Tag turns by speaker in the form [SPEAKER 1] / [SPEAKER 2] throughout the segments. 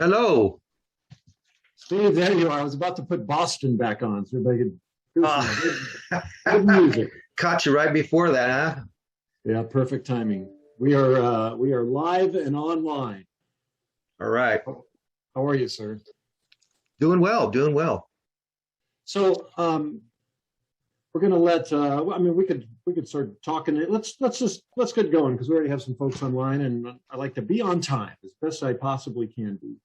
[SPEAKER 1] Hello.
[SPEAKER 2] Steve, there you are. I was about to put Boston back on so everybody could do
[SPEAKER 1] Uh,
[SPEAKER 2] some good music.
[SPEAKER 1] Caught you right before that, huh?
[SPEAKER 2] Yeah, perfect timing. We are live and online.
[SPEAKER 1] All right.
[SPEAKER 2] How are you, sir?
[SPEAKER 1] Doing well, doing well.
[SPEAKER 2] So we're going to let. I mean, we could start talking. Let's get going because we already have some folks online, and I like to be on time as best I possibly can be.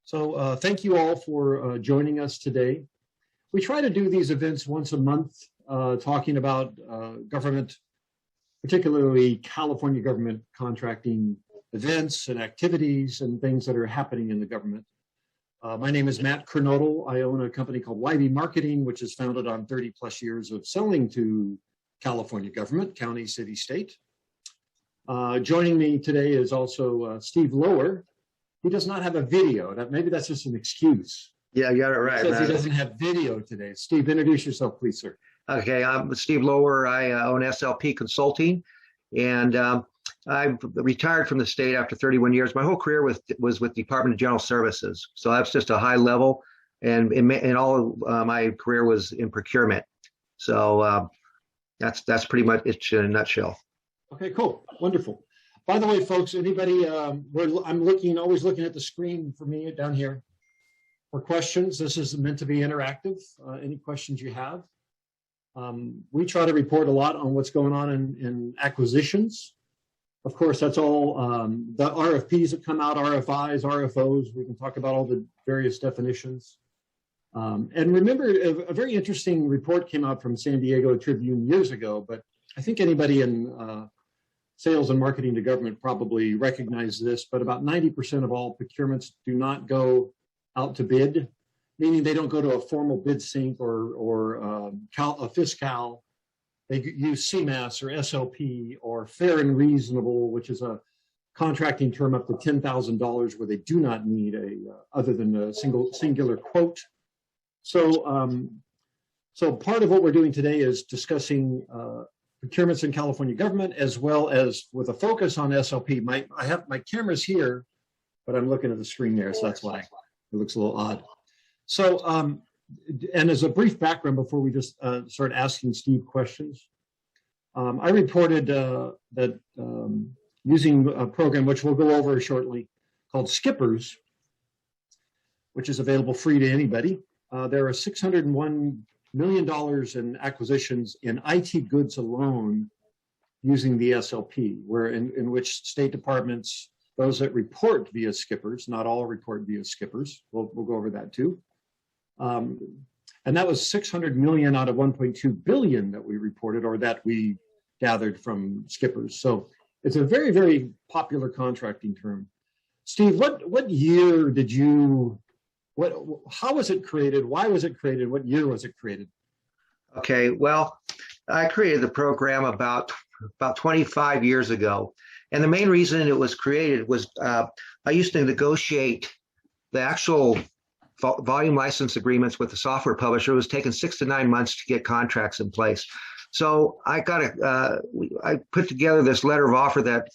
[SPEAKER 2] So thank you all for joining us today. We try to do these events once a month, talking about government, particularly California government contracting events and activities and things that are happening in the government. My name is Matt Kernodle. I own a company called YB Marketing, which is founded on 30 plus years of selling to California government, county, city, state. Joining me today is also Steve Lower. He does not have a video. Maybe that's just an excuse.
[SPEAKER 1] Yeah, you got it right,
[SPEAKER 2] He says
[SPEAKER 1] man.
[SPEAKER 2] he doesn't have video today. Steve, introduce yourself, please, sir.
[SPEAKER 1] Okay, I'm Steve Lower. I own SLP Consulting, and I retired from the state after 31 years. My whole career was with Department of General Services, so that's just a high level, and all of my career was in procurement. So that's pretty much it in a nutshell.
[SPEAKER 2] Okay, cool, wonderful. By the way, folks, anybody, I'm always looking at the screen for me down here for questions. This is meant to be interactive. Any questions you have? We try to report a lot on what's going on in acquisitions. Of course, that's all the RFPs that come out, RFIs, RFOs. We can talk about all the various definitions. And remember, a very interesting report came out from San Diego Tribune years ago, but I think anybody in sales and marketing to government probably recognize this, but about 90% of all procurements do not go out to bid, meaning they don't go to a formal bid sync or a fiscal. They use CMAS or SLP or fair and reasonable, which is a contracting term up to $10,000 where they do not need other than a singular quote. So part of what we're doing today is discussing procurements in California government, as well as with a focus on SLP. I have my camera's here, but I'm looking at the screen there, so that's why it looks a little odd. So, and as a brief background before we just start asking Steve questions, I reported that using a program which we'll go over shortly called Skippers, which is available free to anybody. There are $601 million in acquisitions in IT goods alone using the SLP, in which state departments, those that report via Skippers, not all report via Skippers, we'll go over that too. And that was 600 million out of 1.2 billion that we reported or that we gathered from Skippers. So it's a very, very popular contracting term. Steve, what year did you, how was it created? Why was it created? What year was it created?
[SPEAKER 1] Okay, well, I created the program about 25 years ago. And the main reason it was created was I used to negotiate the actual volume license agreements with the software publisher. It was taking 6 to 9 months to get contracts in place. So I put together this letter of offer that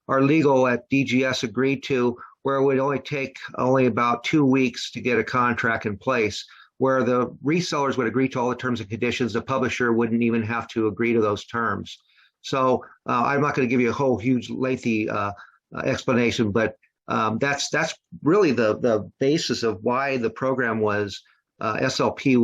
[SPEAKER 1] our legal at DGS agreed to, where it would only take about 2 weeks to get a contract in place, where the resellers would agree to all the terms and conditions. The publisher wouldn't even have to agree to those terms. So I'm not going to give you a whole huge lengthy explanation, but that's really the basis of why the program SLP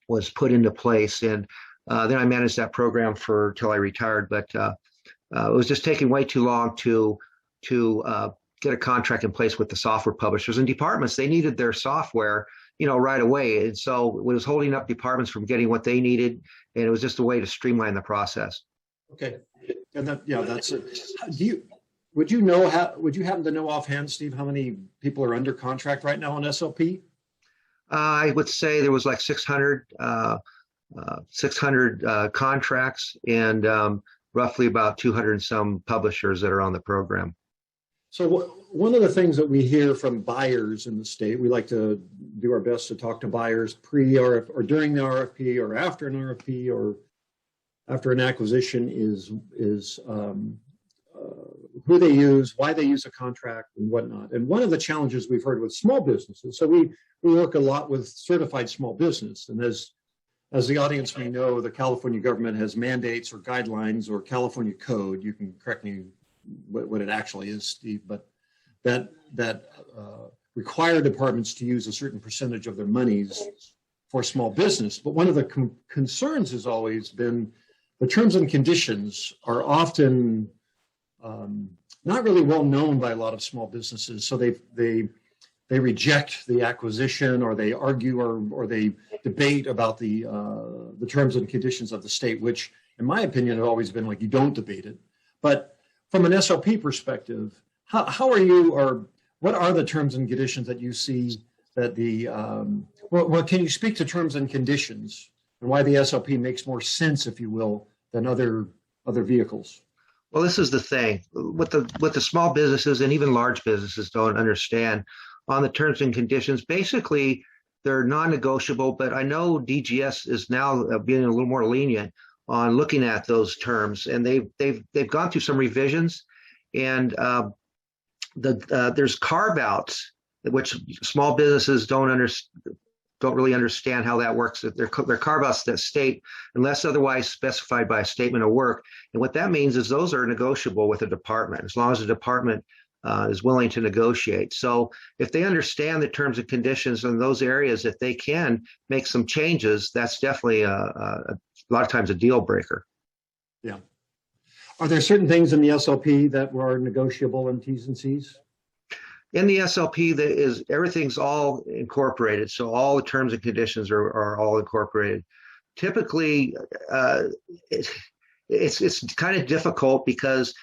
[SPEAKER 1] was put into place. And then I managed that program till I retired, but it was just taking way too long to get a contract in place with the software publishers and departments. They needed their software, right away. And so it was holding up departments from getting what they needed. And it was just a way to streamline the process.
[SPEAKER 2] Okay. And that's it. Would you happen to know offhand, Steve, how many people are under contract right now on SLP?
[SPEAKER 1] I would say there was like 600 contracts and roughly about 200 and some publishers that are on the program.
[SPEAKER 2] So one of the things that we hear from buyers in the state, we like to do our best to talk to buyers pre-RFP or during the RFP or after an RFP or after an acquisition is who they use, why they use a contract, and whatnot. And one of the challenges we've heard with small businesses, so we work a lot with certified small business. And as the audience may know, the California government has mandates or guidelines or California code. You can correct me what it actually is, Steve, but that require departments to use a certain percentage of their monies for small business. But one of the concerns has always been the terms and conditions are often not really well known by a lot of small businesses. So they reject the acquisition, or they argue or they debate about the terms and conditions of the state, which in my opinion have always been like, you don't debate it. But from an SLP perspective, how are you, or what are the terms and conditions that you see that well, can you speak to terms and conditions and why the SLP makes more sense, if you will, than other vehicles?
[SPEAKER 1] Well, this is the thing. What the small businesses and even large businesses don't understand on the terms and conditions, basically they're non-negotiable, but I know DGS is now being a little more lenient on looking at those terms, and they've gone through some revisions, and there's carve-outs which small businesses don't really understand how that works. They're carve-outs that state unless otherwise specified by a statement of work. And what that means is those are negotiable with a department, as long as the department is willing to negotiate. So if they understand the terms and conditions in those areas, if they can make some changes, that's definitely a lot of times a deal breaker.
[SPEAKER 2] Yeah. Are there certain things in the SLP that were negotiable in T's and C's?
[SPEAKER 1] In the SLP, everything's all incorporated, so all the terms and conditions are all incorporated. Typically, it's kind of difficult because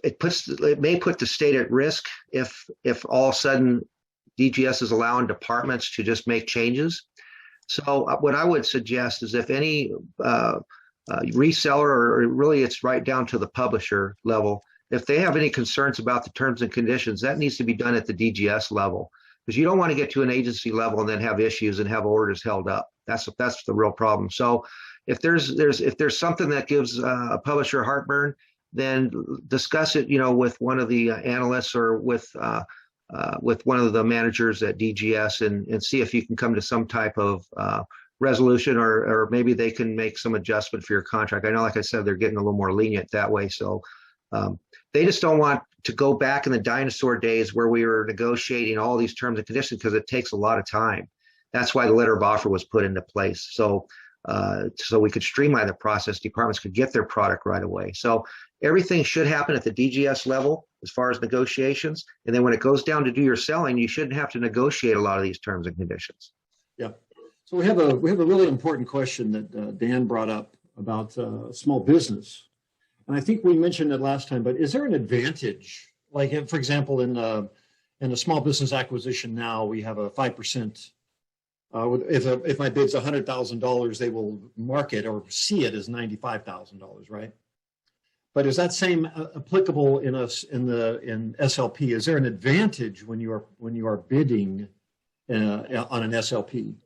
[SPEAKER 1] it may put the state at risk if all of a sudden DGS is allowing departments to just make changes. So what I would suggest is if any reseller, or really it's right down to the publisher level, if they have any concerns about the terms and conditions, that needs to be done at the DGS level, because you don't want to get to an agency level and then have issues and have orders held up. That's the real problem. So if there's something that gives a publisher heartburn, then discuss it, with one of the analysts or with one of the managers at DGS and see if you can come to some type of resolution, or maybe they can make some adjustment for your contract. I know, like I said, they're getting a little more lenient that way. So they just don't want to go back in the dinosaur days where we were negotiating all these terms and conditions, because it takes a lot of time. That's why the letter of offer was put into place. So we could streamline the process. Departments could get their product right away. So everything should happen at the DGS level as far as negotiations. And then when it goes down to do your selling, you shouldn't have to negotiate a lot of these terms and conditions.
[SPEAKER 2] Yeah. So we have a really important question that Dan brought up about small business. And I think we mentioned it last time, but is there an advantage? Like, for example, in a small business acquisition now, we have a 5%. If my bid's $100,000, they will mark it or see it as $95,000, right? But is that same applicable in SLP? Is there an advantage when you are bidding on an SLP?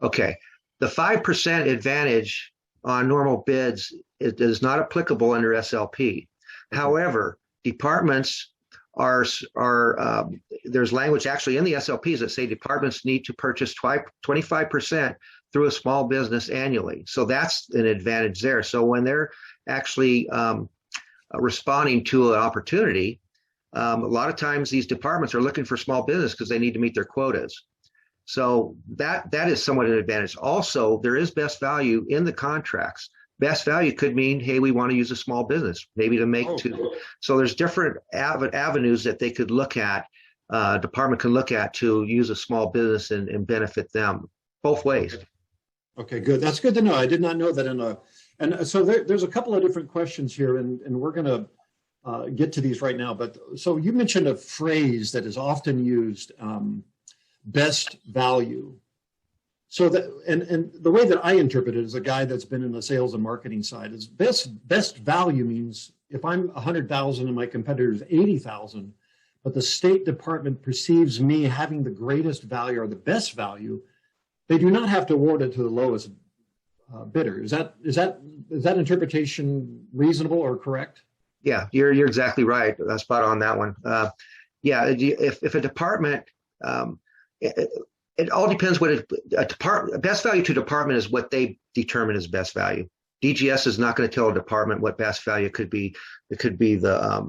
[SPEAKER 1] Okay, the 5% advantage on normal bids is not applicable under SLP. However, departments there's language actually in the SLPs that say departments need to purchase 25% through a small business annually. So that's an advantage there. So when they're actually responding to an opportunity, a lot of times these departments are looking for small business because they need to meet their quotas. So that is somewhat an advantage. Also, there is best value in the contracts. Best value could mean, hey, we want to use a small business, maybe to make two. So there's different avenues that they could look at, department can look at to use a small business and benefit them both ways.
[SPEAKER 2] Okay, good. That's good to know. I did not know that and so there's a couple of different questions here, and we're going to get to these right now. But so you mentioned a phrase that is often used, best value. So that, and the way that I interpret it as a guy that's been in the sales and marketing side is best value means if I'm 100,000 and my competitor is 80,000, but the State Department perceives me having the greatest value or the best value, they do not have to award it to the lowest bidder. Is that interpretation reasonable or correct?
[SPEAKER 1] Yeah, you're exactly right. Spot on that one. Yeah, if a department, it, it all depends what a department, best value to a department is what they determine as best value. DGS is not going to tell a department what best value could be. It could be the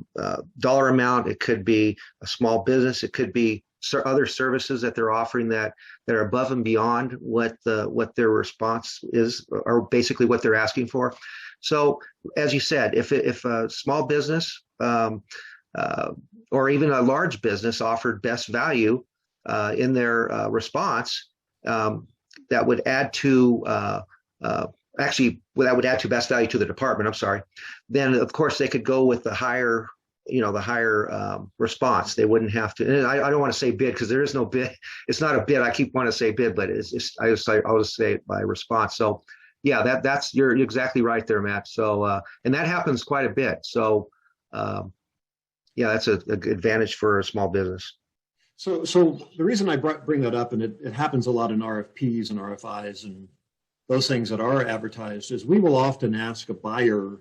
[SPEAKER 1] dollar amount. It could be a small business. It could be other services that they're offering that are above and beyond what their response is, or basically what they're asking for. So, as you said, if a small business or even a large business offered best value in their response, that would add to that would add to best value to the department. I'm sorry. Then of course they could go with the higher response. They wouldn't have to. And I don't want to say bid because there is no bid. It's not a bid. I keep wanting to say bid, but I always say it by response. So yeah, that's you're exactly right there, Matt. So and that happens quite a bit. So yeah, that's a good advantage for a small business.
[SPEAKER 2] So the reason I bring that up, and it happens a lot in RFPs and RFIs and those things that are advertised, is we will often ask a buyer,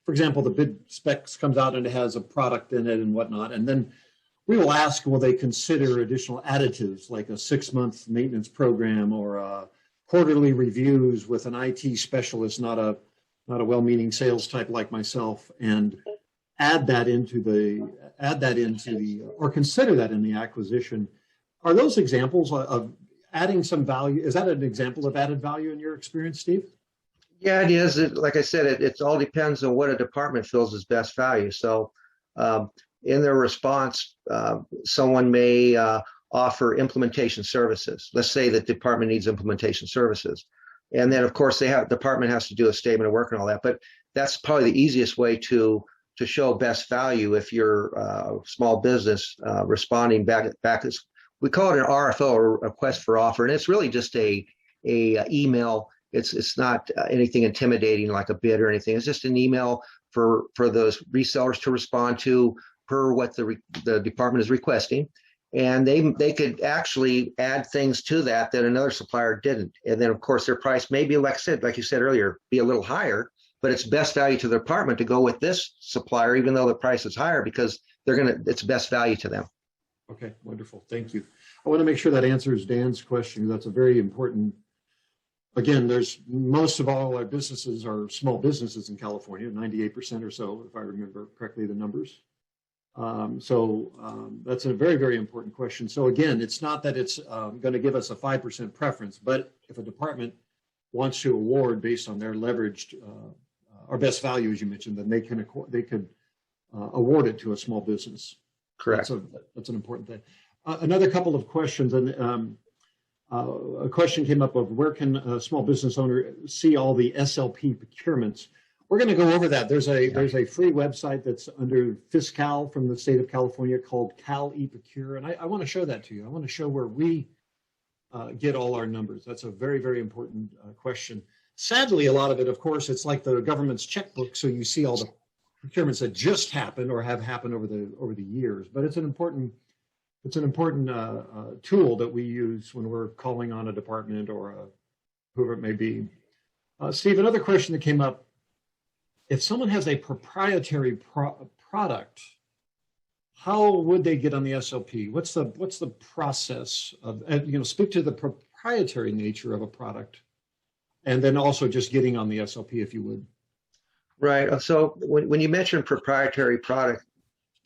[SPEAKER 2] for example, the bid specs comes out and it has a product in it and whatnot, and then we will ask, will they consider additional additives like a 6-month maintenance program or quarterly reviews with an IT specialist, not a well-meaning sales type like myself, and add that into the or consider that in the acquisition. Are those examples of adding some value? Is that an example of added value in your experience, Steve?
[SPEAKER 1] Yeah, it is. Like I said, it all depends on what a department feels is best value. So in their response, someone may offer implementation services. Let's say that the department needs implementation services. And then, of course, the department has to do a statement of work and all that. But that's probably the easiest way to show best value if you're a small business responding back. We call it an RFO, or request for offer, and it's really just a email. It's not anything intimidating like a bid or anything. It's just an email for those resellers to respond to per what the department is requesting, and they could actually add things to that another supplier didn't. And then of course their price may be, like you said earlier, be a little higher, but it's best value to the department to go with this supplier even though the price is higher because it's best value to them.
[SPEAKER 2] Okay, wonderful. Thank you. I want to make sure that answers Dan's question. That's a very important. Again, most of all our businesses are small businesses in California, 98% or so, if I remember correctly, the numbers. That's a very, very important question. So again, it's not that it's going to give us a 5% preference, but if a department wants to award based on their leveraged or best value, as you mentioned, then they could award it to a small business.
[SPEAKER 1] Correct.
[SPEAKER 2] That's an important thing. Another couple of questions, and a question came up of where can a small business owner see all the SLP procurements? We're going to go over that. There's a free website that's under Fiscal from the state of California called Cal eProcure, and I want to show that to you. I want to show where we get all our numbers. That's a very, very important question. Sadly, a lot of it, of course, it's like the government's checkbook, so you see all the procurements that just happened or have happened over the years. But it's an important tool that we use when we're calling on a department or whoever it may be. Steve, another question that came up: if someone has a proprietary product, how would they get on the SLP? What's the process of speak to the proprietary nature of a product, and then also just getting on the SLP, if you would.
[SPEAKER 1] Right. So when you mention proprietary product,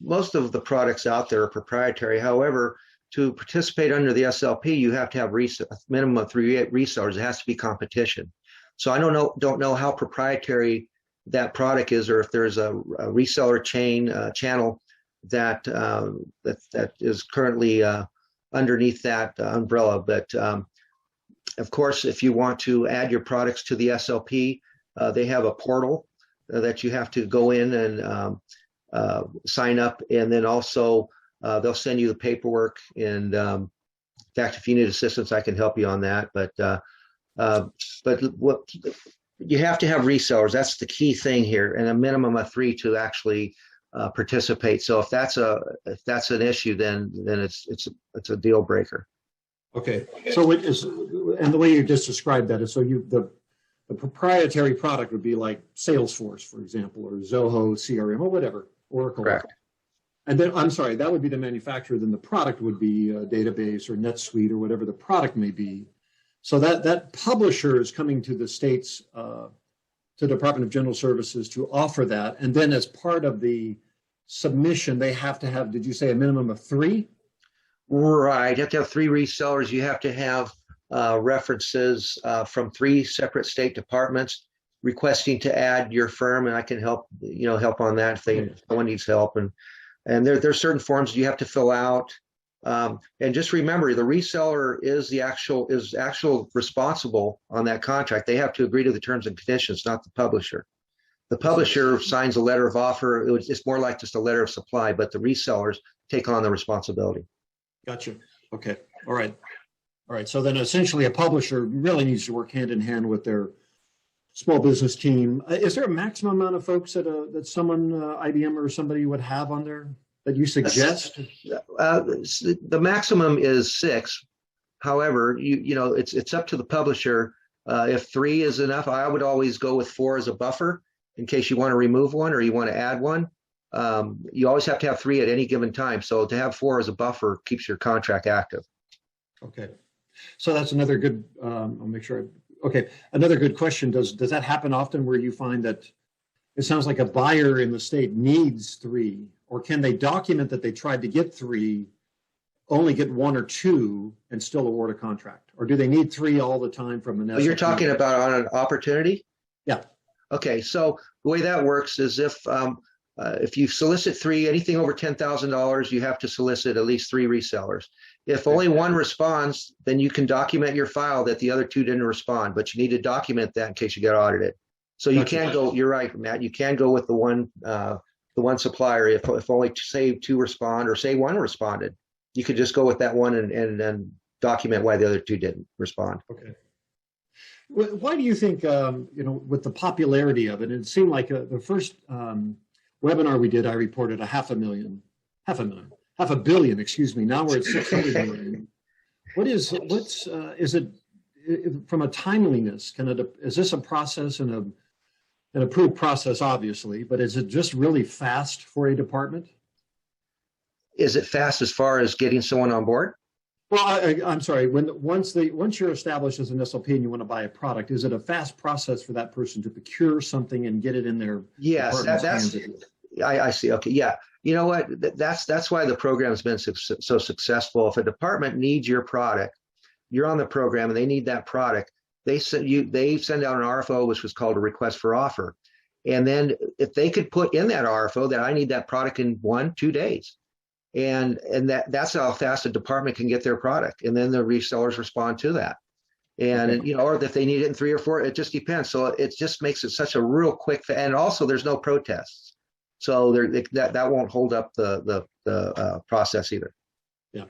[SPEAKER 1] most of the products out there are proprietary. However, to participate under the SLP, you have to have a minimum of 3 resellers. It has to be competition. So I don't know how proprietary that product is, or if there's a reseller channel that is currently underneath that umbrella. But of course, if you want to add your products to the SLP, they have a portal that you have to go in and sign up, and then also they'll send you the paperwork. And in fact, if you need assistance, I can help you on that. But what you have to have resellers. That's the key thing here, and a minimum of 3 to actually participate. So if that's an issue, then it's a deal breaker.
[SPEAKER 2] Okay. So it is, and the way you just described that is, so the The proprietary product would be like Salesforce, for example, or Zoho CRM or whatever, Oracle.
[SPEAKER 1] Correct.
[SPEAKER 2] And then, I'm sorry, that would be the manufacturer. Then the product would be a database or NetSuite or whatever the product may be. So that publisher is coming to the states, to the Department of General Services to offer that. And then as part of the submission, they have to have, did you say a minimum of 3?
[SPEAKER 1] Right. You have to have 3 resellers. You have to have references from 3 separate state departments requesting to add your firm, and I can help on that if someone needs help. And there's certain forms you have to fill out. And just remember, the reseller is actual responsible on that contract. They have to agree to the terms and conditions, not the publisher. The publisher signs a letter of offer. It's more like just a letter of supply, but the resellers take on the responsibility.
[SPEAKER 2] Gotcha. Okay. All right. So then essentially a publisher really needs to work hand in hand with their small business team. Is there a maximum amount of folks that someone, IBM or somebody would have on there that you suggest?
[SPEAKER 1] The maximum is 6. However, it's up to the publisher. If 3 is enough, I would always go with 4 as a buffer in case you want to remove one or you want to add one. You always have to have 3 at any given time. So to have 4 as a buffer keeps your contract active.
[SPEAKER 2] Okay. So that's another good, I'll make sure. Okay. Another good question. Does that happen often where you find that it sounds like a buyer in the state needs 3, or can they document that they tried to get 3, only get 1 or 2 and still award a contract? Or do they need 3 all the time from an SLP?
[SPEAKER 1] You're talking about on an opportunity?
[SPEAKER 2] Yeah.
[SPEAKER 1] Okay. So the way that works is if you solicit 3, anything over $10,000, you have to solicit at least 3 resellers. If only 1 responds, then you can document your file that the other 2 didn't respond, but you need to document that in case you get audited. So you can go, you're right, Matt, you can go with the one supplier if only say 2 respond or say 1 responded. You could just go with that one and then document why the other 2 didn't respond.
[SPEAKER 2] Okay. Why do you think, with the popularity of it, it seemed like the first webinar we did, I reported half a billion. Now we're at 600 million. Is it from a timeliness? Is this a process and an approved process, obviously, but is it just really fast for a department?
[SPEAKER 1] Is it fast as far as getting someone on board?
[SPEAKER 2] Well, I'm sorry. Once you're established as an SLP and you want to buy a product, is it a fast process for that person to procure something and get it in their department's hands?
[SPEAKER 1] I see. Okay, yeah. You know what? That's why the program has been so successful. If a department needs your product, you're on the program and they need that product. They send out an RFO, which was called a request for offer, and then if they could put in that RFO that I need that product in 1-2 days. And that's how fast a department can get their product. And then the resellers respond to that. And, or if they need it in 3 or 4, it just depends. So it just makes it such a real quick, and also there's no protests. So that won't hold up the process either. Yeah.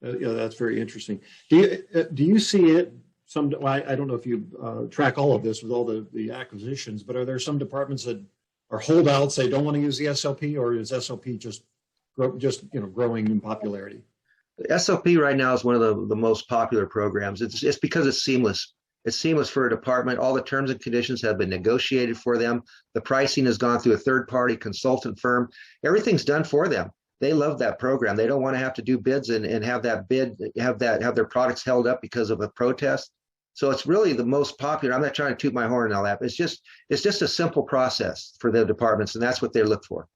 [SPEAKER 2] That's very interesting. Do you see it? I don't know if you track all of this with all the acquisitions, but are there some departments that are holdouts, they don't want to use the SLP, or is SLP just growing in popularity?
[SPEAKER 1] SLP right now is one of the most popular programs. It's because it's seamless. It's seamless for a department. All the terms and conditions have been negotiated for them. The pricing has gone through a third-party consultant firm. Everything's done for them. They love that program. They don't want to have to do bids and have their products held up because of a protest. So it's really the most popular. I'm not trying to toot my horn and all that, but it's just a simple process for the departments, and that's what they look for.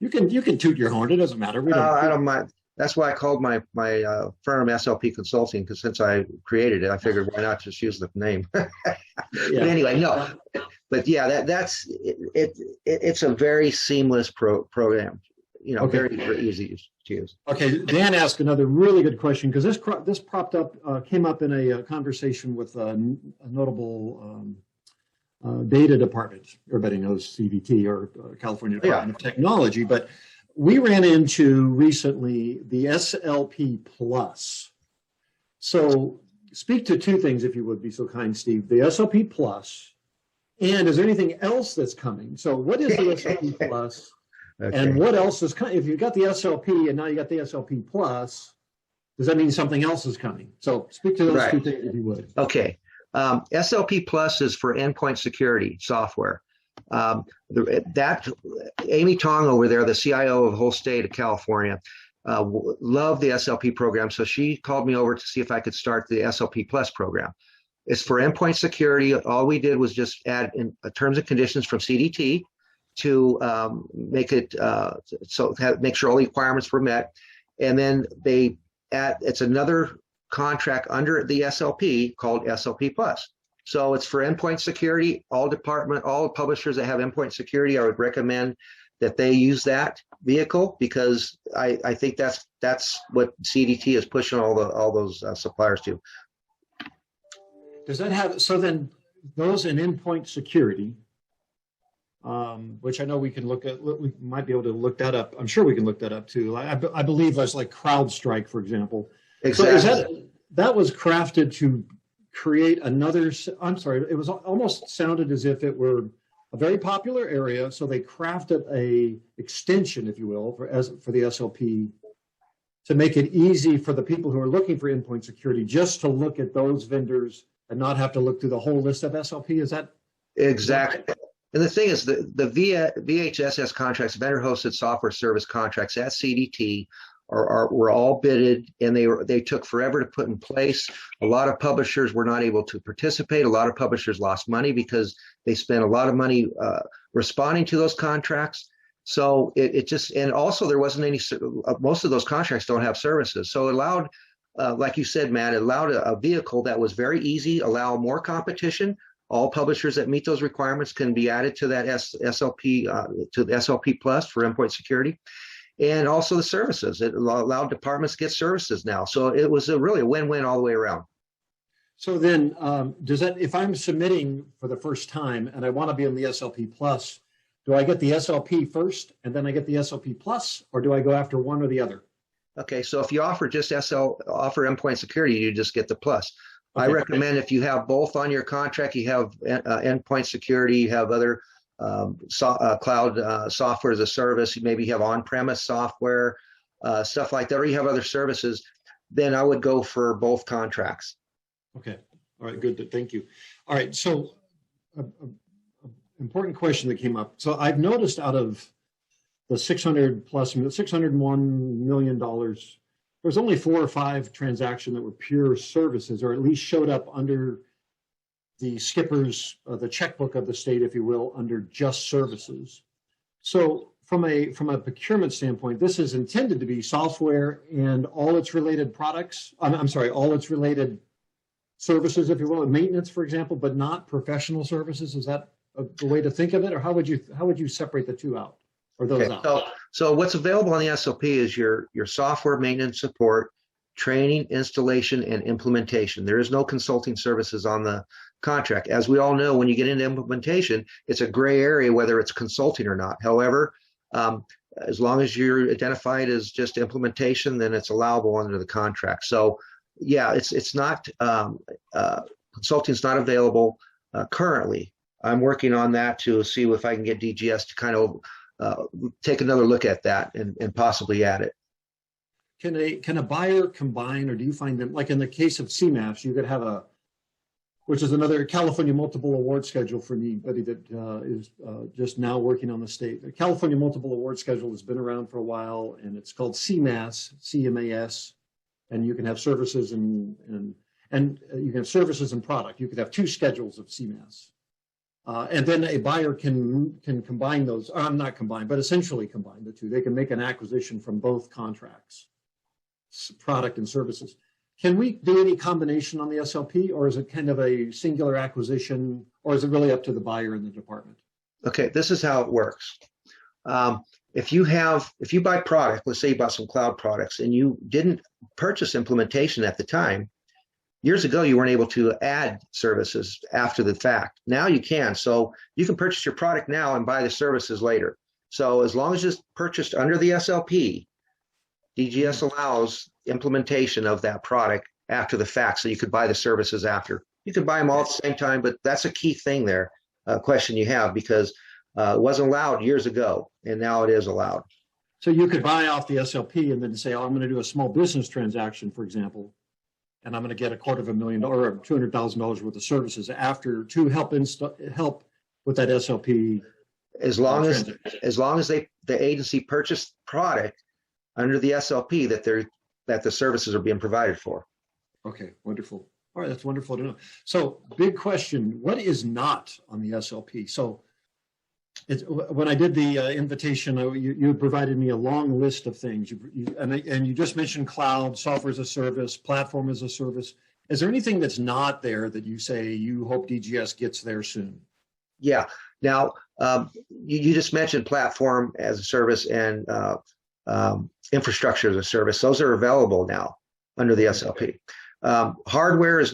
[SPEAKER 2] You can toot your horn. It doesn't matter.
[SPEAKER 1] I don't mind. That's why I called my firm SLP Consulting, because since I created it, I figured why not just use the name. But anyway, no. But yeah, that's it. It's a very seamless program. Very, very easy to use.
[SPEAKER 2] Okay, Dan asked another really good question, because this popped up, came up in a conversation with a notable data department. Everybody knows CDT, or California Department of Technology, but we ran into recently the SLP Plus. So speak to 2 things, if you would be so kind, Steve. The SLP Plus, and is there anything else that's coming? So what is the SLP Plus? Okay. And what else is coming? If you've got the SLP and now you got the SLP Plus, does that mean something else is coming? So speak to those 2 things, if you would.
[SPEAKER 1] Okay. SLP Plus is for endpoint security software. That Amy Tong over there, the CIO of the whole state of California, loved the SLP program. So she called me over to see if I could start the SLP Plus program. It's for endpoint security. All we did was just add in terms and conditions from CDT to make it make sure all the requirements were met. And then it's another contract under the SLP called SLP Plus. So it's for endpoint security. All publishers that have endpoint security, I would recommend that they use that vehicle, because I think that's what CDT is pushing all those suppliers to.
[SPEAKER 2] Does that have, so then those in endpoint security, which I know we can look at, we might be able to look that up. I'm sure we can look that up too. I believe that's like CrowdStrike, for example.
[SPEAKER 1] Exactly.
[SPEAKER 2] So that was crafted to create another, I'm sorry, it was almost sounded as if it were a very popular area. So they crafted a extension, if you will, for the SLP to make it easy for the people who are looking for endpoint security just to look at those vendors and not have to look through the whole list of SLP. Is that
[SPEAKER 1] exactly? And the thing is, the VHSS contracts, vendor hosted software service contracts at CDT, were all bidded, and they took forever to put in place. A lot of publishers were not able to participate. A lot of publishers lost money because they spent a lot of money responding to those contracts. So it just, and also there wasn't any, most of those contracts don't have services. So it allowed, like you said, Matt, it allowed a vehicle that was very easy, allow more competition. All publishers that meet those requirements can be added to that SLP, to the SLP Plus for endpoint security. And also the services. It allowed departments to get services now. So it was really a win-win all the way around.
[SPEAKER 2] So then does that, if I'm submitting for the first time and I want to be on the SLP Plus, do I get the SLP first and then I get the SLP Plus, or do I go after one or the other?
[SPEAKER 1] Okay, so if you offer just offer endpoint security, you just get the Plus. Okay. I recommend if you have both on your contract, you have endpoint security, you have other cloud software as a service, you maybe have on-premise software, stuff like that, or you have other services, then I would go for both contracts.
[SPEAKER 2] Okay. All right, good. Thank you. All right, so important question that came up. So I've noticed out of the $601 million, there's only 4 or 5 transactions that were pure services, or at least showed up under the skippers, the checkbook of the state, if you will, under just services. So from a procurement standpoint, this is intended to be software and all its related products. I'm sorry, all its related services, if you will, maintenance, for example, but not professional services. Is that the way to think of it, or how would you separate the two out, or those out?
[SPEAKER 1] So what's available on the SLP is your software maintenance support, training, installation, and implementation. There is no consulting services on the contract. As we all know, when you get into implementation, it's a gray area whether it's consulting or not. However, as long as you're identified as just implementation, then it's allowable under the contract. So yeah, it's not, consulting is not available currently. I'm working on that to see if I can get DGS to kind of take another look at that and possibly add it.
[SPEAKER 2] Can a buyer combine, or do you find them, like in the case of CMAS, you could have which is another California multiple award schedule for anybody that is just now working on the state. The California multiple award schedule has been around for a while, and it's called CMAS, CMAS, and you can have services and you can have services and product. You could have 2 schedules of CMAS. And then a buyer can combine those, or not combine, but essentially combine the two. They can make an acquisition from both contracts, product and services. Can we do any combination on the SLP, or is it kind of a singular acquisition, or is it really up to the buyer in the department?
[SPEAKER 1] Okay, this is how it works. If you buy product, let's say you bought some cloud products and you didn't purchase implementation at the time, years ago, you weren't able to add services after the fact. Now you can. So you can purchase your product now and buy the services later. So as long as it's purchased under the SLP, DGS allows implementation of that product after the fact. So you could buy the services after. You could buy them all at the same time, but that's a key thing there, question you have, because it wasn't allowed years ago, and now it is allowed.
[SPEAKER 2] So you could buy off the SLP and then say, oh, I'm going to do a small business transaction, for example. and I'm going to get $250,000 or $200,000 worth of services after to help with that SLP.
[SPEAKER 1] As long as the agency purchased product under the SLP that the services are being provided for.
[SPEAKER 2] Okay, wonderful. All right, that's wonderful to know. So, big question: what is not on the SLP? So, when I did the invitation, you provided me a long list of things, and you just mentioned cloud, software as a service, platform as a service. Is there anything that's not there that you say you hope DGS gets there soon?
[SPEAKER 1] Yeah. Now, you just mentioned platform as a service and infrastructure as a service. Those are available now under the SLP. Standalone hardware is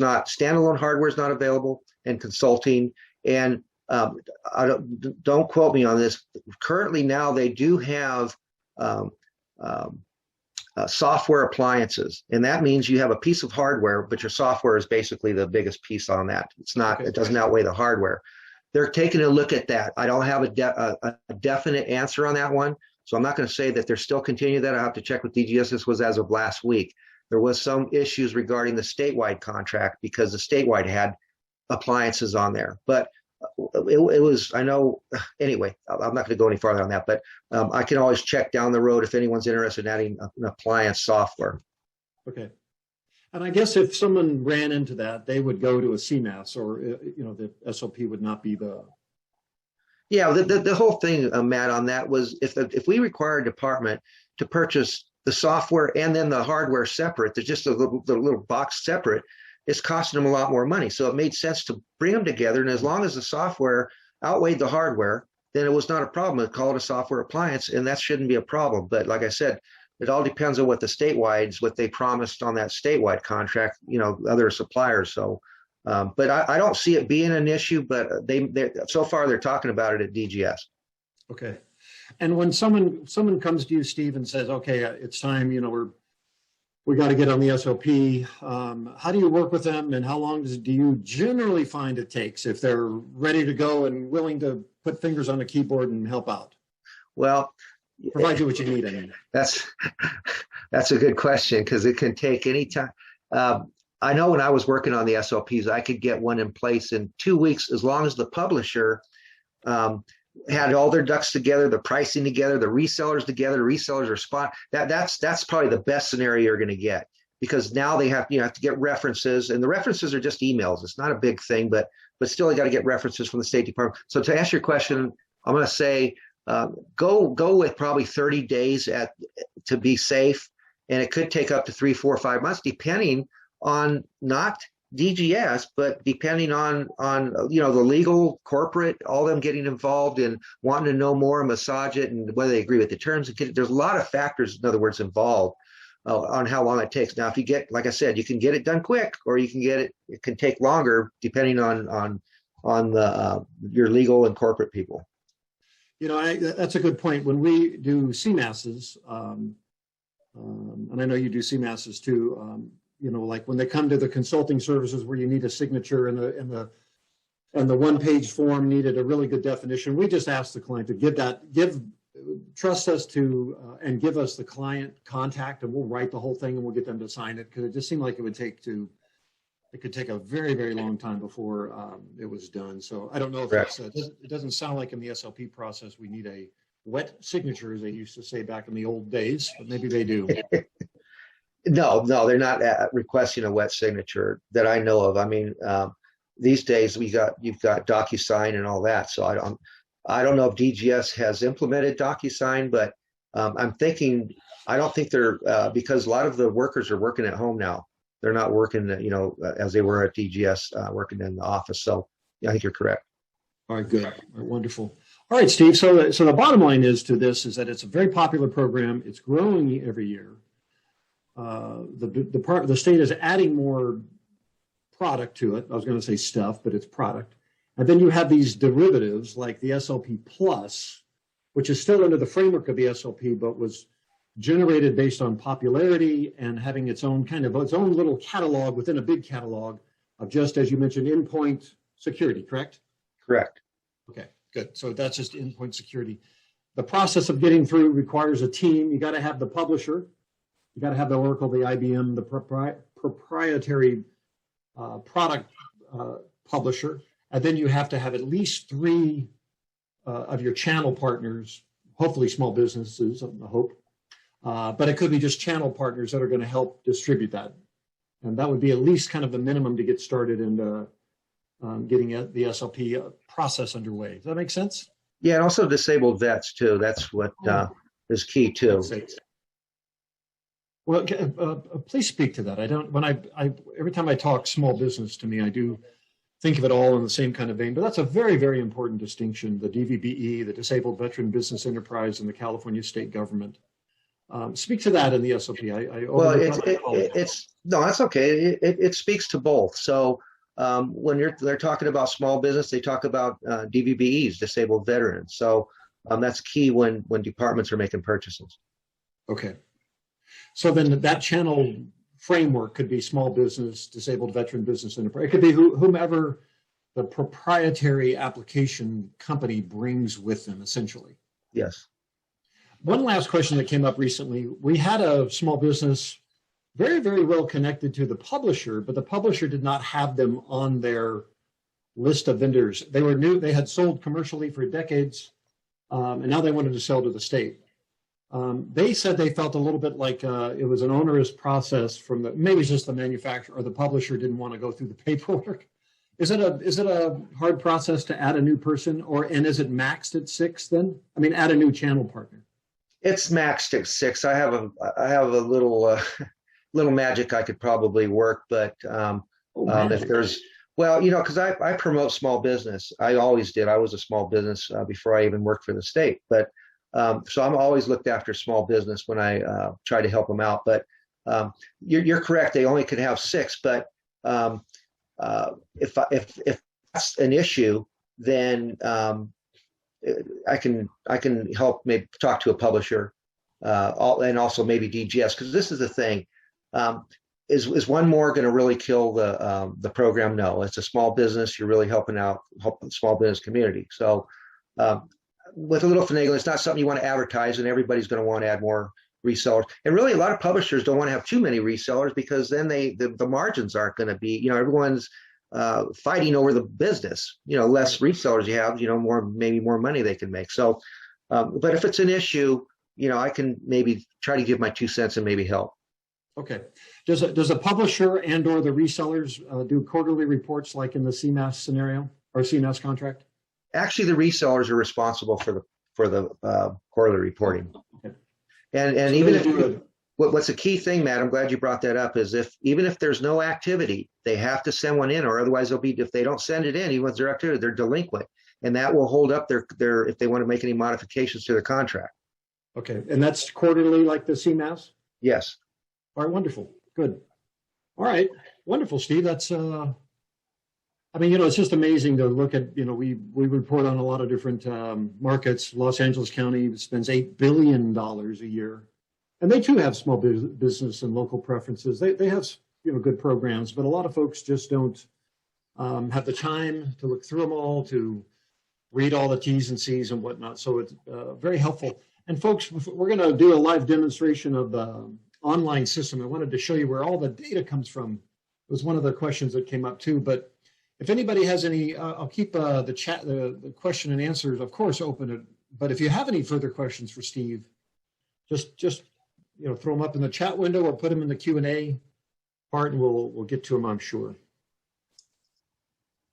[SPEAKER 1] not available, and consulting. And don't quote me on this. Currently now they do have software appliances, and that means you have a piece of hardware, but your software is basically the biggest piece on that. It doesn't outweigh the hardware. They're taking a look at that. I don't have a definite answer on that one, so I'm not going to say that they're still continuing that. I have to check with DGS. This was as of last week. There was some issues regarding the statewide contract because the statewide had appliances on there, but it was, I know, anyway, I'm not going to go any farther on that, but I can always check down the road if anyone's interested in adding an appliance software.
[SPEAKER 2] Okay. And I guess if someone ran into that, they would go to a CMAS, or the SLP would not be the.
[SPEAKER 1] Yeah, the whole thing, Matt, on that was if we require a department to purchase the software and then the hardware separate, there's just the little box separate, it's costing them a lot more money. So it made sense to bring them together, and as long as the software outweighed the hardware, then it was not a problem. It called a software appliance, and that shouldn't be a problem. But like I said, it all depends on what they promised on that statewide contract, other suppliers. So, but I don't see it being an issue, but so far they're talking about it at DGS.
[SPEAKER 2] Okay. And when someone comes to you, Steve, and says, okay, it's time, we got to get on the SLP, how do you work with them, and how long do you generally find it takes if they're ready to go and willing to put fingers on the keyboard and help out?
[SPEAKER 1] Well,
[SPEAKER 2] provide you what you need. I mean,
[SPEAKER 1] that's a good question, because it can take any time. I know when I was working on the SLPs, I could get one in place in 2 weeks, as long as the publisher had all their ducks together, the pricing together, the resellers together. The resellers are spot. That's probably the best scenario you're going to get, because now they have to get references, and the references are just emails. It's not a big thing, but still you got to get references from the State Department. So to answer your question, I'm going to say go with probably 30 days to be safe, and it could take up to 3, 4, 5 months, depending on not DGS, but depending on the legal, corporate, all them getting involved and wanting to know more and massage it, and whether they agree with the terms. There's a lot of factors, in other words, involved on how long it takes. Now, if you get, like I said, you can get it done quick, or you can get it. It can take longer, depending on your legal and corporate people.
[SPEAKER 2] That's a good point. When we do CMASs, and I know you do CMASs too. Like when they come to the consulting services where you need a signature and the one-page form needed a really good definition, we just ask the client to trust us to and give us the client contact, and we'll write the whole thing and we'll get them to sign it, because it just seemed like it could take a very, very long time before it was done. So I don't know if it doesn't sound like in the SLP process we need a wet signature, as they used to say back in the old days, but maybe they do.
[SPEAKER 1] No, they're not requesting a wet signature that I know of. I mean, these days you've got DocuSign and all that. So I don't know if DGS has implemented DocuSign, but I'm thinking, I don't think they're because a lot of the workers are working at home now. They're not working, as they were at DGS, working in the office. So yeah, I think you're correct.
[SPEAKER 2] All right, good. All right, wonderful. All right, Steve. So the bottom line is that it's a very popular program. It's growing every year. The state is adding more product to it. I was going to say stuff, but it's product. And then you have these derivatives like the SLP Plus, which is still under the framework of the SLP, but was generated based on popularity and having its own little catalog within a big catalog of, just as you mentioned, endpoint security, correct?
[SPEAKER 1] Correct.
[SPEAKER 2] Okay, good. So that's just endpoint security. The process of getting through requires a team. You got to have the publisher. You got to have the Oracle, the IBM, the proprietary product publisher, and then you have to have at least 3 of your channel partners, hopefully small businesses, I hope, but it could be just channel partners that are going to help distribute that. And that would be at least kind of the minimum to get started in getting the SLP process underway. Does that make sense?
[SPEAKER 1] Yeah, and also disabled vets too. That's what is key too.
[SPEAKER 2] Well, please speak to that. I don't. When I every time I talk small business to me, I do think of it all in the same kind of vein. But that's a very, very important distinction: the DVBE, the Disabled Veteran Business Enterprise, and the California State Government. Speak to that in the SOP.
[SPEAKER 1] Well, it's no, that's okay. It speaks to both. So when they're talking about small business, they talk about DVBEs, disabled veterans. So that's key when departments are making purchases.
[SPEAKER 2] Okay. So then that channel framework could be small business, disabled veteran business enterprise. It could be whomever the proprietary application company brings with them, essentially.
[SPEAKER 1] Yes.
[SPEAKER 2] One last question that came up recently. We had a small business very, very well connected to the publisher, but the publisher did not have them on their list of vendors. They were new, they had sold commercially for decades, and now they wanted to sell to the state. They said they felt a little bit like it was an onerous process from maybe it's just the manufacturer or the publisher didn't want to go through the paperwork. Is it a hard process to add a new person, and is it maxed at 6 then? I mean, add a new channel partner.
[SPEAKER 1] It's maxed at 6. I have a little little magic I could probably work, but if there's, well, because I promote small business. I always did. I was a small business before I even worked for the state, but so I'm always looked after small business when I try to help them out. But you're correct. They only can have 6, but if that's an issue, then I can help maybe talk to a publisher and also maybe DGS, because this is the thing. Is one more going to really kill the program? No, it's a small business. You're really helping the small business community. So with a little finagling, it's not something you want to advertise, and everybody's going to want to add more resellers. And really, a lot of publishers don't want to have too many resellers, because then the margins aren't going to be, everyone's fighting over the business. Less resellers you have, maybe more money they can make. So, but if it's an issue, I can maybe try to give my 2 cents and maybe help.
[SPEAKER 2] Okay. Does a publisher and or the resellers do quarterly reports like in the CMAS scenario or CMAS contract?
[SPEAKER 1] Actually, the resellers are responsible for the quarterly reporting. Okay. And so even if what's a key thing, Matt, I'm glad you brought that up, is even if there's no activity, they have to send one in, or otherwise if they don't send it in, even if they're active, they're delinquent, and that will hold up their if they want to make any modifications to their contract.
[SPEAKER 2] Okay, and that's quarterly like the CMAS?
[SPEAKER 1] Yes.
[SPEAKER 2] All right, wonderful, good. All right, wonderful, Steve. That's it's just amazing to look at. We report on a lot of different markets. Los Angeles County spends $8 billion a year. And they too have small business and local preferences. They have good programs, but a lot of folks just don't have the time to look through them all, to read all the T's and C's and whatnot. So it's very helpful. And folks, we're going to do a live demonstration of the online system. I wanted to show you where all the data comes from. It was one of the questions that came up too. But if anybody has any, I'll keep the chat, the question and answers, of course, open. But if you have any further questions for Steve, just throw them up in the chat window or put them in the Q&A part, and we'll get to them, I'm sure.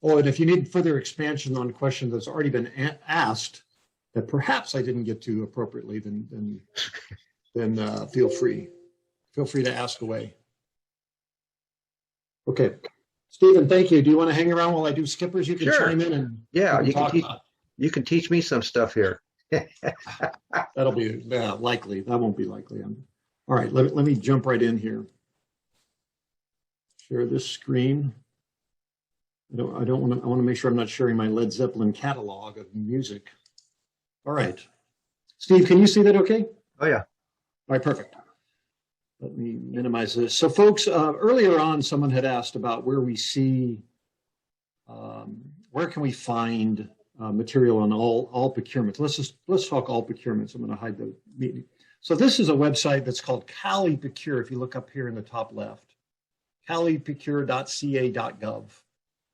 [SPEAKER 2] Oh, and if you need further expansion on questions that's already been asked that perhaps I didn't get to appropriately, then feel free to ask away. Okay, Stephen, thank you. Do you want to hang around while I do skippers? You can chime in and
[SPEAKER 1] you can teach me some stuff here.
[SPEAKER 2] That'll be likely. That won't be likely. All right, let me jump right in here. Share this screen. I want to make sure I'm not sharing my Led Zeppelin catalog of music. All right. Steve, can you see that okay?
[SPEAKER 1] Oh, yeah.
[SPEAKER 2] All right, perfect. Let me minimize this. So folks, earlier on, someone had asked about where we see, where can we find material on all procurements. Let's talk all procurements. I'm going to hide the meeting. So this is a website that's called Cali Procure. If you look up here in the top left, caliprocure.ca.gov.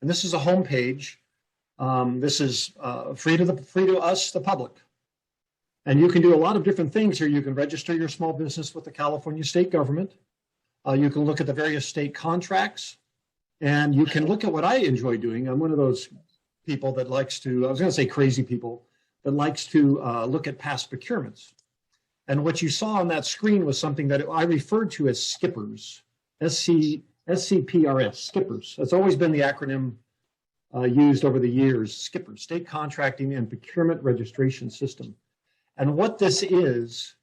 [SPEAKER 2] And this is a homepage. This is free to us, the public. And you can do a lot of different things here. You can register your small business with the California state government. You can look at the various state contracts. And you can look at what I enjoy doing. I'm one of those people that likes to, I was going to say crazy people, that likes to look at past procurements. And what you saw on that screen was something that I referred to as skippers, SCPRS, skippers. That's always been the acronym used over the years, skippers, State Contracting and Procurement Registration System. And what this is,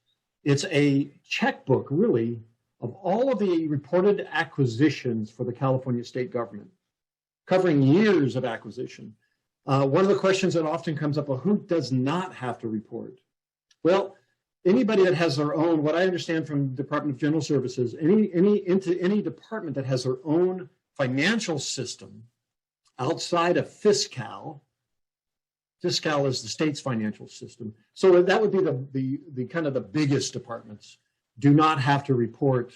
[SPEAKER 2] it's a checkbook, really, of all of the reported acquisitions for the California state government, covering years of acquisition. One of the questions that often comes up, well, who does not have to report? Well, anybody that has their own, what I understand from Department of General Services, any department that has their own financial system outside of fiscal is the state's financial system. So that would be the kind of the biggest departments do not have to report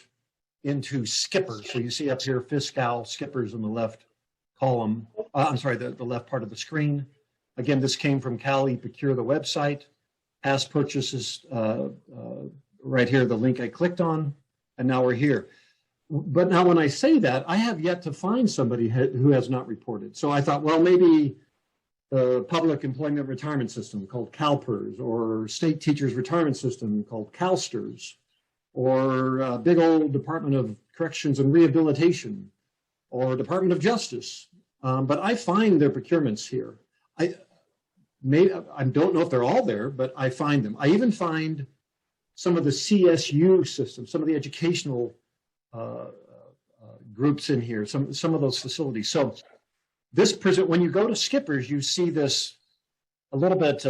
[SPEAKER 2] into skippers. So you see up here, fiscal skippers in the left column. I'm sorry, the left part of the screen. Again, this came from Cali Procure, the website. Past purchases right here, the link I clicked on, and now we're here. But now when I say that, I have yet to find somebody who has not reported. So I thought, well, maybe the Public Employment Retirement System called CalPERS, or State Teachers Retirement System called CalSTRS, or big old Department of Corrections and Rehabilitation, or Department of Justice. But I find their procurements here. I don't know if they're all there, but I find them. I even find some of the CSU systems, some of the educational groups in here, some of those facilities. So when you go to Skippers, you see this a little bit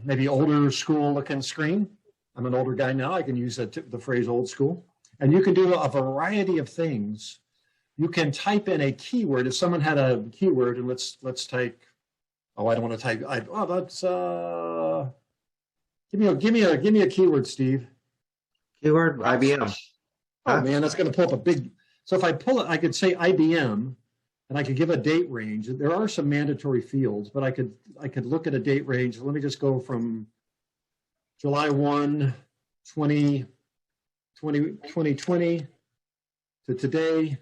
[SPEAKER 2] maybe older school looking screen. I'm an older guy now. I can use the phrase old school. And you can do a variety of things. You can type in a keyword. If someone had a keyword, and let's type, oh, I don't want to type. Give me a keyword, Steve.
[SPEAKER 1] Keyword IBM.
[SPEAKER 2] Oh man, that's going to pull up a big. So if I pull it, I could say IBM, and I could give a date range. There are some mandatory fields, but I could look at a date range. Let me just go from July 1, 2020 to today.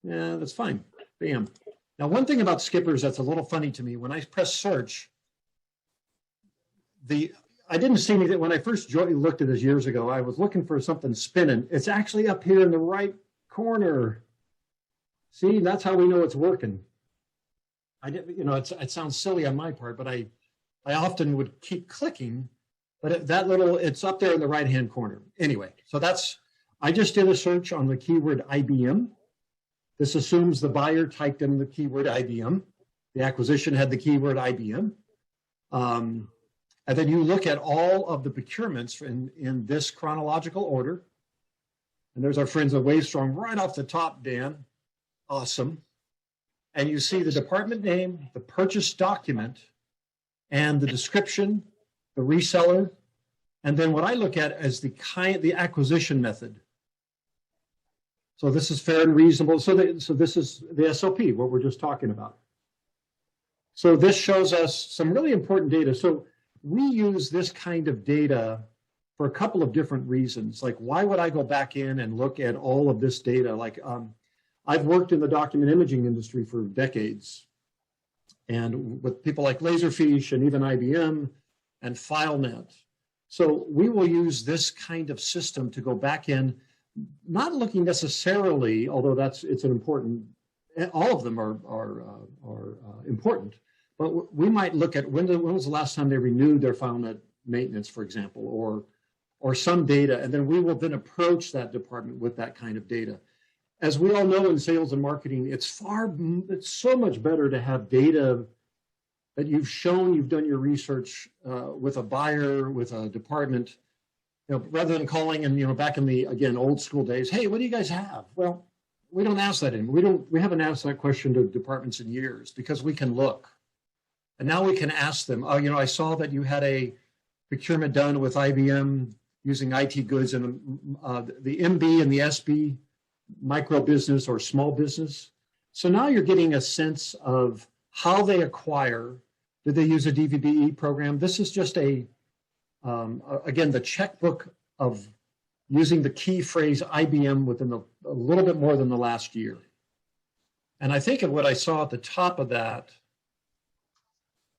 [SPEAKER 2] Yeah, that's fine. Bam. Now, one thing about Skippers that's a little funny to me, when I press search, I didn't see anything. When I first looked at this years ago, I was looking for something spinning. It's actually up here in the right corner. See, that's how we know it's working. It sounds silly on my part, but I often would keep clicking, but it's up there in the right-hand corner. Anyway, so I just did a search on the keyword IBM. This assumes the buyer typed in the keyword IBM. The acquisition had the keyword IBM. And then you look at all of the procurements in this chronological order. And there's our friends at Wavestrong right off the top, Dan. Awesome. And you see the department name, the purchase document, and the description, the reseller. And then what I look at is the acquisition method. So this is fair and reasonable. So this is the SOP, what we're just talking about. So this shows us some really important data. So we use this kind of data for a couple of different reasons. Like, why would I go back in and look at all of this data? Like, I've worked in the document imaging industry for decades, and with people like Laserfish and even IBM and FileNet. So we will use this kind of system to go back in, not looking necessarily, although it's an important, all of them are important, but we might look at when was the last time they renewed their FileNet maintenance, for example, or some data, and then we will then approach that department with that kind of data. As we all know in sales and marketing, it's so much better to have data that you've done your research with a buyer, with a department, rather than calling and, back in the, again, old school days, hey, what do you guys have? Well, we don't ask that anymore. We haven't asked that question to departments in years because we can look. And now we can ask them, oh, I saw that you had a procurement done with IBM using IT goods, and the MB and the SB micro business or small business. So now you're getting a sense of how they acquire. Do they use a DVBE program? This is just again, the checkbook of using the key phrase IBM within a little bit more than the last year. And I think of what I saw at the top of that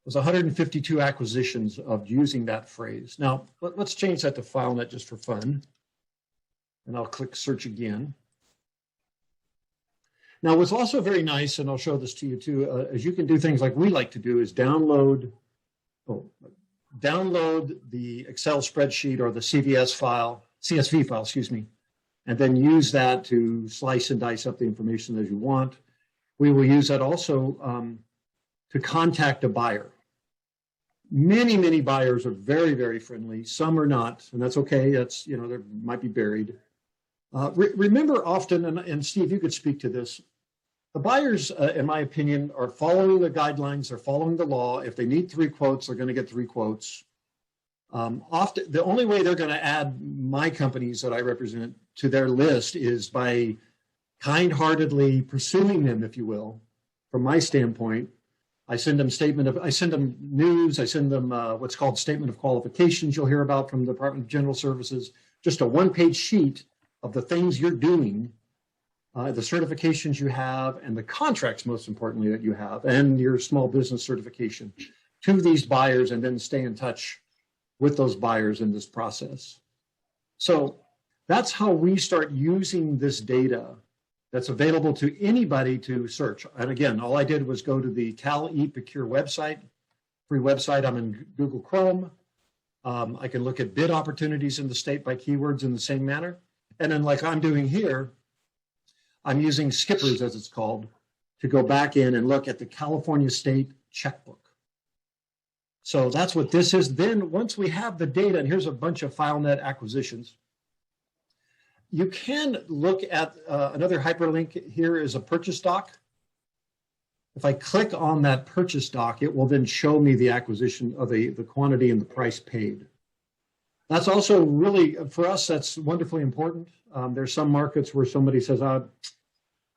[SPEAKER 2] was 152 acquisitions of using that phrase. Now, let's change that to FileNet just for fun. And I'll click search again. Now, what's also very nice, and I'll show this to you too, is you can do things like we like to do is download the Excel spreadsheet or the CSV file, excuse me, and then use that to slice and dice up the information as you want. We will use that also to contact a buyer. Many, many buyers are very, very friendly. Some are not, and that's okay. That's, they might be buried. Remember often, and Steve, you could speak to this, the buyers, in my opinion, are following the guidelines. They're following the law. If they need 3 quotes, they're going to get 3 quotes. Often, the only way they're going to add my companies that I represent to their list is by kind-heartedly pursuing them, if you will. From my standpoint, I send them news. I send them what's called statement of qualifications you'll hear about from the Department of General Services, just a 1-page sheet of the things you're doing, the certifications you have, and the contracts, most importantly, that you have, and your small business certification to these buyers, and then stay in touch with those buyers in this process. So that's how we start using this data that's available to anybody to search. And again, all I did was go to the Cal eProcure website, free website. I'm in Google Chrome. I can look at bid opportunities in the state by keywords in the same manner. And then like I'm doing here, I'm using Skippers, as it's called, to go back in and look at the California State checkbook. So that's what this is. Then once we have the data, and here's a bunch of FileNet acquisitions, you can look at another hyperlink here is a purchase doc. If I click on that purchase doc, it will then show me the acquisition of the quantity and the price paid. That's also really, for us, that's wonderfully important. There's some markets where somebody says, I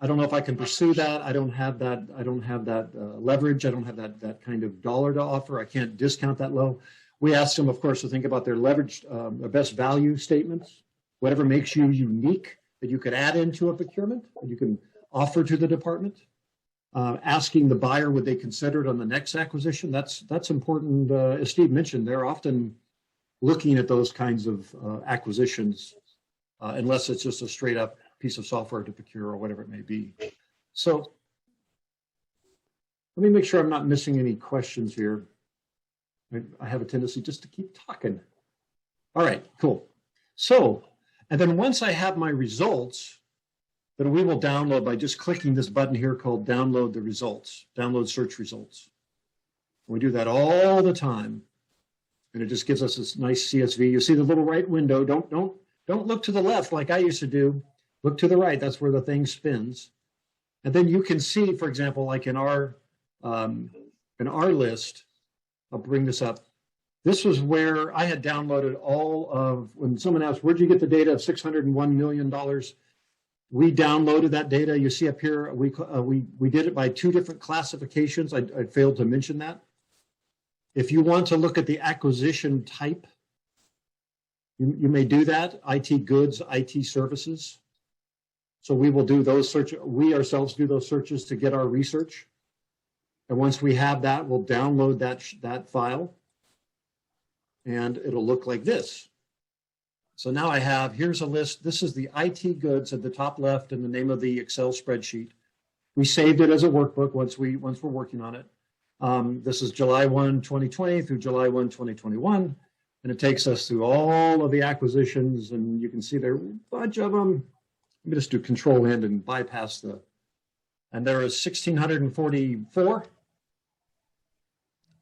[SPEAKER 2] don't know if I can pursue that. I don't have that leverage. I don't have that kind of dollar to offer. I can't discount that low. We ask them, of course, to think about their leverage, their best value statements, whatever makes you unique that you could add into a procurement, that you can offer to the department. Asking the buyer, would they consider it on the next acquisition? That's important. As Steve mentioned, they're often looking at those kinds of acquisitions, unless it's just a straight up piece of software to procure or whatever it may be. So let me make sure I'm not missing any questions here. I have a tendency just to keep talking. All right, cool. So, and then once I have my results, then we will download by just clicking this button here called download the results, download search results. We do that all the time. And it just gives us this nice CSV. You see the little right window. Don't look to the left like I used to do. Look to the right. That's where the thing spins. And then you can see, for example, like in our list, I'll bring this up. This was where I had downloaded all of, when someone asked, where'd you get the data of $601 million? We downloaded that data. You see up here, we did it by 2 different classifications. I failed to mention that. If you want to look at the acquisition type, you may do that, IT goods, IT services. So we will do those searches. We ourselves do those searches to get our research. And once we have that, we'll download that file. And it'll look like this. So now I have, here's a list. This is the IT goods at the top left and the name of the Excel spreadsheet. We saved it as a workbook once we're working on it. This is July 1, 2020 through July 1, 2021. And it takes us through all of the acquisitions, and you can see there are a bunch of them. Let me just do Control N and bypass and there is 1,644.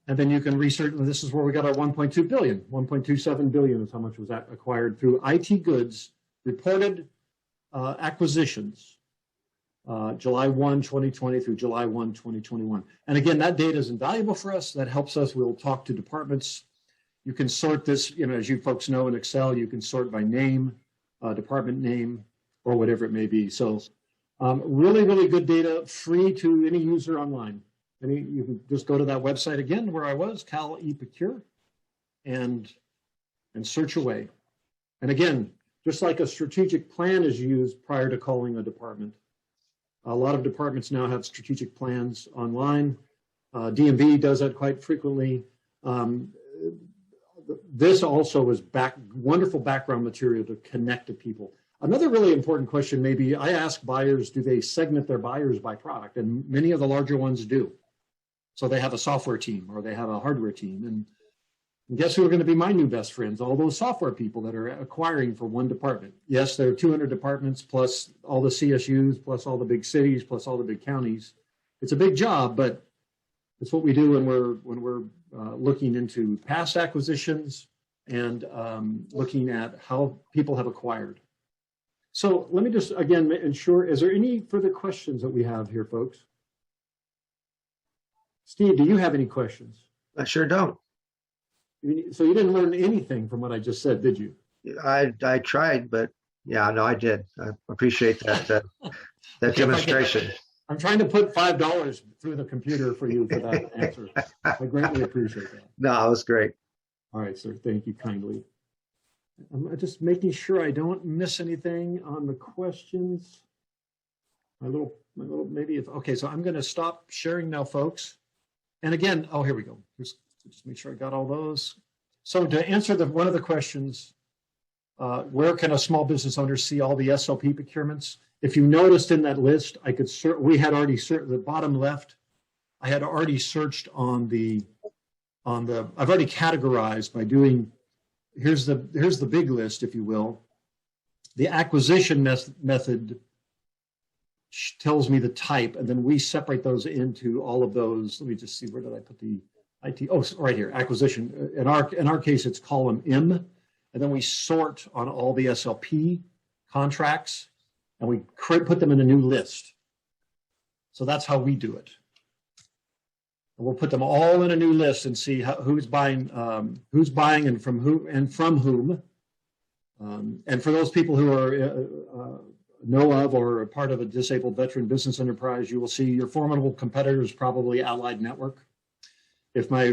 [SPEAKER 2] And then you can research, and this is where we got our 1.2 billion. 1.27 billion is how much was that acquired through IT goods, reported acquisitions, July 1, 2020 through July 1, 2021. And again, that data is invaluable for us. That helps us. We'll talk to departments. You can sort this, as you folks know in Excel, you can sort by name, department name, or whatever it may be. So really, really good data, free to any user online. You can just go to that website again where I was, Cal eProcure, and search away. And again, just like a strategic plan is used prior to calling a department, a lot of departments now have strategic plans online. DMV does that quite frequently. This also is wonderful background material to connect to people. Another really important question, maybe I ask buyers, do they segment their buyers by product? And many of the larger ones do. So they have a software team or they have a hardware team. And guess who are going to be my new best friends? All those software people that are acquiring for one department. Yes, there are 200 departments plus all the CSUs, plus all the big cities, plus all the big counties. It's a big job, but it's what we do when we're looking into past acquisitions and looking at how people have acquired. So let me just, again, ensure, is there any further questions that we have here, folks? Steve, do you have any questions?
[SPEAKER 1] I sure don't.
[SPEAKER 2] So you didn't learn anything from what I just said, did you?
[SPEAKER 1] I tried, but yeah, no, I did. I appreciate that demonstration.
[SPEAKER 2] I'm trying to put $5 through the computer for you for that answer. I greatly appreciate that.
[SPEAKER 1] No, it was great.
[SPEAKER 2] All right, sir. Thank you kindly. I'm just making sure I don't miss anything on the questions. My little maybe if okay. So I'm going to stop sharing now, folks. And again, oh, here we go. Just make sure I got all those. So to answer one of the questions, where can a small business owner see all the SLP procurements? If you noticed in that list, we had already the bottom left. I had already searched I've already categorized by doing. Here's the big list, if you will. The acquisition method tells me the type, and then we separate those into all of those. Let me just see, where did I put the IT? Oh, right here, acquisition. In our case, it's column M, and then we sort on all the SLP contracts, and we put them in a new list. So that's how we do it. And we'll put them all in a new list and see who's buying and from whom. And for those people who are know of or are part of a disabled veteran business enterprise, you will see your formidable competitor is probably Allied Network. If my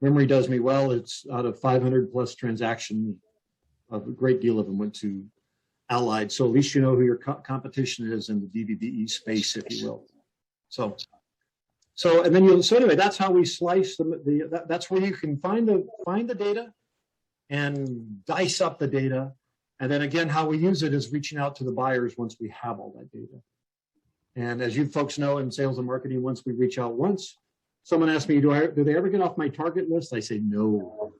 [SPEAKER 2] memory does me well, it's out of 500 plus transactions, a great deal of them went to Allied. So at least you know who your competition is in the DVBE space, if you will. So and then so anyway, that's how we slice that's where you can find the data and dice up the data. And then again, how we use it is reaching out to the buyers once we have all that data. And as you folks know in sales and marketing, once we reach out once, someone asked me, do they ever get off my target list? I say, no,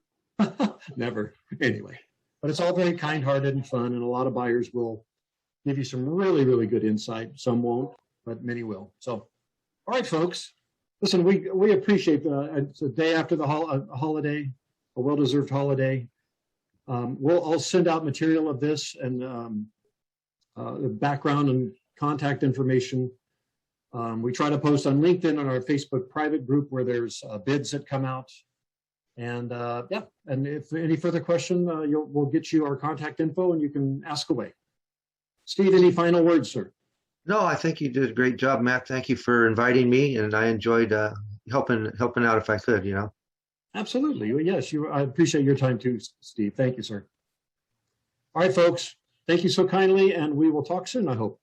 [SPEAKER 2] never. Anyway, but it's all very kind-hearted and fun. And a lot of buyers will give you some really, really good insight. Some won't, but many will. So, all right, folks, listen, we appreciate it's a day after the holiday, a well-deserved holiday. I'll send out material of this and the background and contact information. We try to post on LinkedIn on our Facebook private group where there's bids that come out. And yeah, and if any further question, we'll get you our contact info and you can ask away. Steve, any final words, sir?
[SPEAKER 1] No, I think you did a great job, Matt. Thank you for inviting me, and I enjoyed helping out if I could,
[SPEAKER 2] Absolutely. Well, yes, I appreciate your time too, Steve. Thank you, sir. All right, folks. Thank you so kindly, and we will talk soon, I hope.